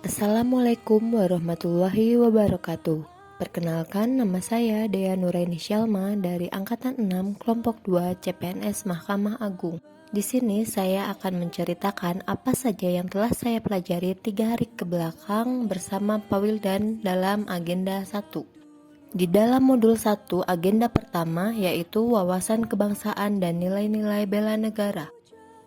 Assalamualaikum warahmatullahi wabarakatuh. Perkenalkan, nama saya Dea Nuraini Syalma dari Angkatan 6 Kelompok 2 CPNS Mahkamah Agung. Di sini saya akan menceritakan apa saja yang telah saya pelajari 3 hari ke belakang bersama Pak Wildan dalam agenda 1. Di dalam modul 1, agenda pertama yaitu wawasan kebangsaan dan nilai-nilai bela negara.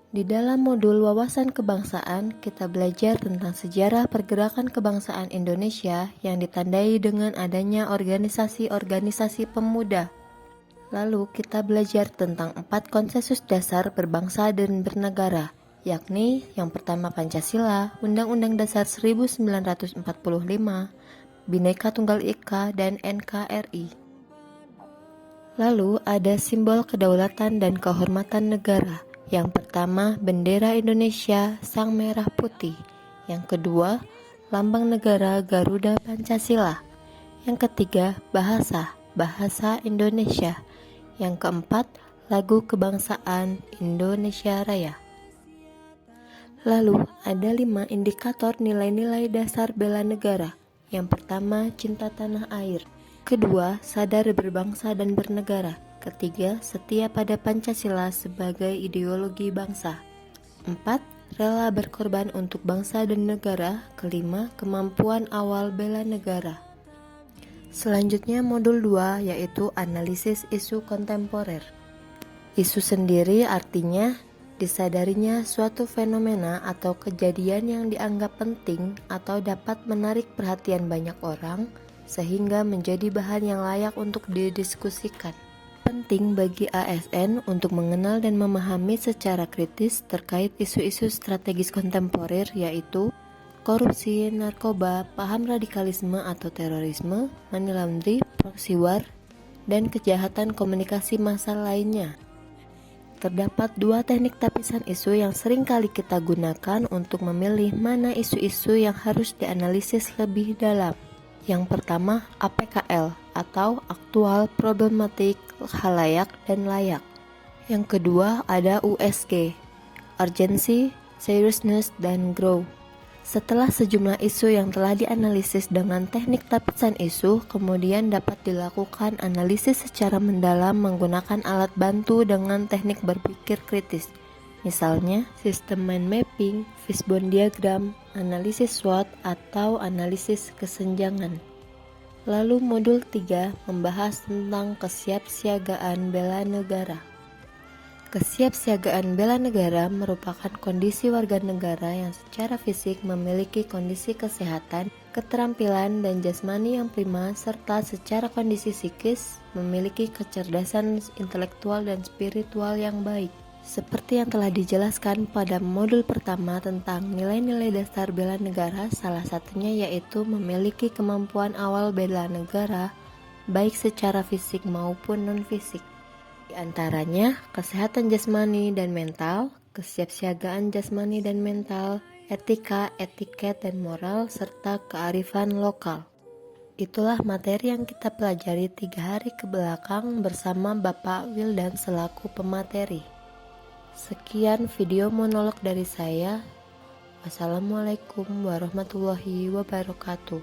Di dalam modul wawasan kebangsaan, kita belajar tentang sejarah pergerakan kebangsaan Indonesia yang ditandai dengan adanya organisasi-organisasi pemuda. Lalu kita belajar tentang 4 konsensus dasar berbangsa dan bernegara, yakni yang pertama Pancasila, Undang-Undang Dasar 1945, Bhinneka Tunggal Ika, dan NKRI. Lalu ada simbol kedaulatan dan kehormatan negara. Yang pertama, bendera Indonesia sang merah putih. Yang kedua, lambang negara Garuda Pancasila. Yang ketiga, bahasa Indonesia. Yang keempat, lagu kebangsaan Indonesia Raya. Lalu, ada 5 indikator nilai-nilai dasar bela negara. Yang pertama, cinta tanah air. Kedua, sadar berbangsa dan bernegara. Ketiga, setia pada Pancasila sebagai ideologi bangsa. 4. Rela berkorban untuk bangsa dan negara. Kelima, kemampuan awal bela negara. Selanjutnya modul 2 yaitu analisis isu kontemporer. Isu sendiri artinya disadarinya suatu fenomena atau kejadian yang dianggap penting atau dapat menarik perhatian banyak orang sehingga menjadi bahan yang layak untuk didiskusikan. Penting bagi ASN untuk mengenal dan memahami secara kritis terkait isu-isu strategis kontemporer yaitu korupsi, narkoba, paham radikalisme atau terorisme, money laundry, proxy war, dan kejahatan komunikasi massal lainnya. Terdapat 2 teknik tapisan isu yang sering kali kita gunakan untuk memilih mana isu-isu yang harus dianalisis lebih dalam. Yang pertama, APKL atau Aktual Problematik Khalayak dan Layak. Yang kedua ada USG, Urgency, Seriousness, dan Grow. Setelah sejumlah isu yang telah dianalisis dengan teknik tapisan isu, kemudian dapat dilakukan analisis secara mendalam menggunakan alat bantu dengan teknik berpikir kritis. Misalnya, sistem mind mapping, fishbone diagram, analisis SWOT, atau analisis kesenjangan. Lalu modul 3 membahas tentang kesiapsiagaan bela negara. Kesiapsiagaan bela negara merupakan kondisi warga negara yang secara fisik memiliki kondisi kesehatan, keterampilan, dan jasmani yang prima, serta secara kondisi psikis memiliki kecerdasan intelektual dan spiritual yang baik. Seperti yang telah dijelaskan pada modul pertama tentang nilai-nilai dasar bela negara, salah satunya yaitu memiliki kemampuan awal bela negara, baik secara fisik maupun non-fisik. Di antaranya, kesehatan jasmani dan mental, kesiapsiagaan jasmani dan mental, etika, etiket, dan moral, serta kearifan lokal. Itulah materi yang kita pelajari 3 hari ke belakang bersama Bapak Wildan selaku pemateri. Sekian video monolog dari saya. Wassalamualaikum warahmatullahi wabarakatuh.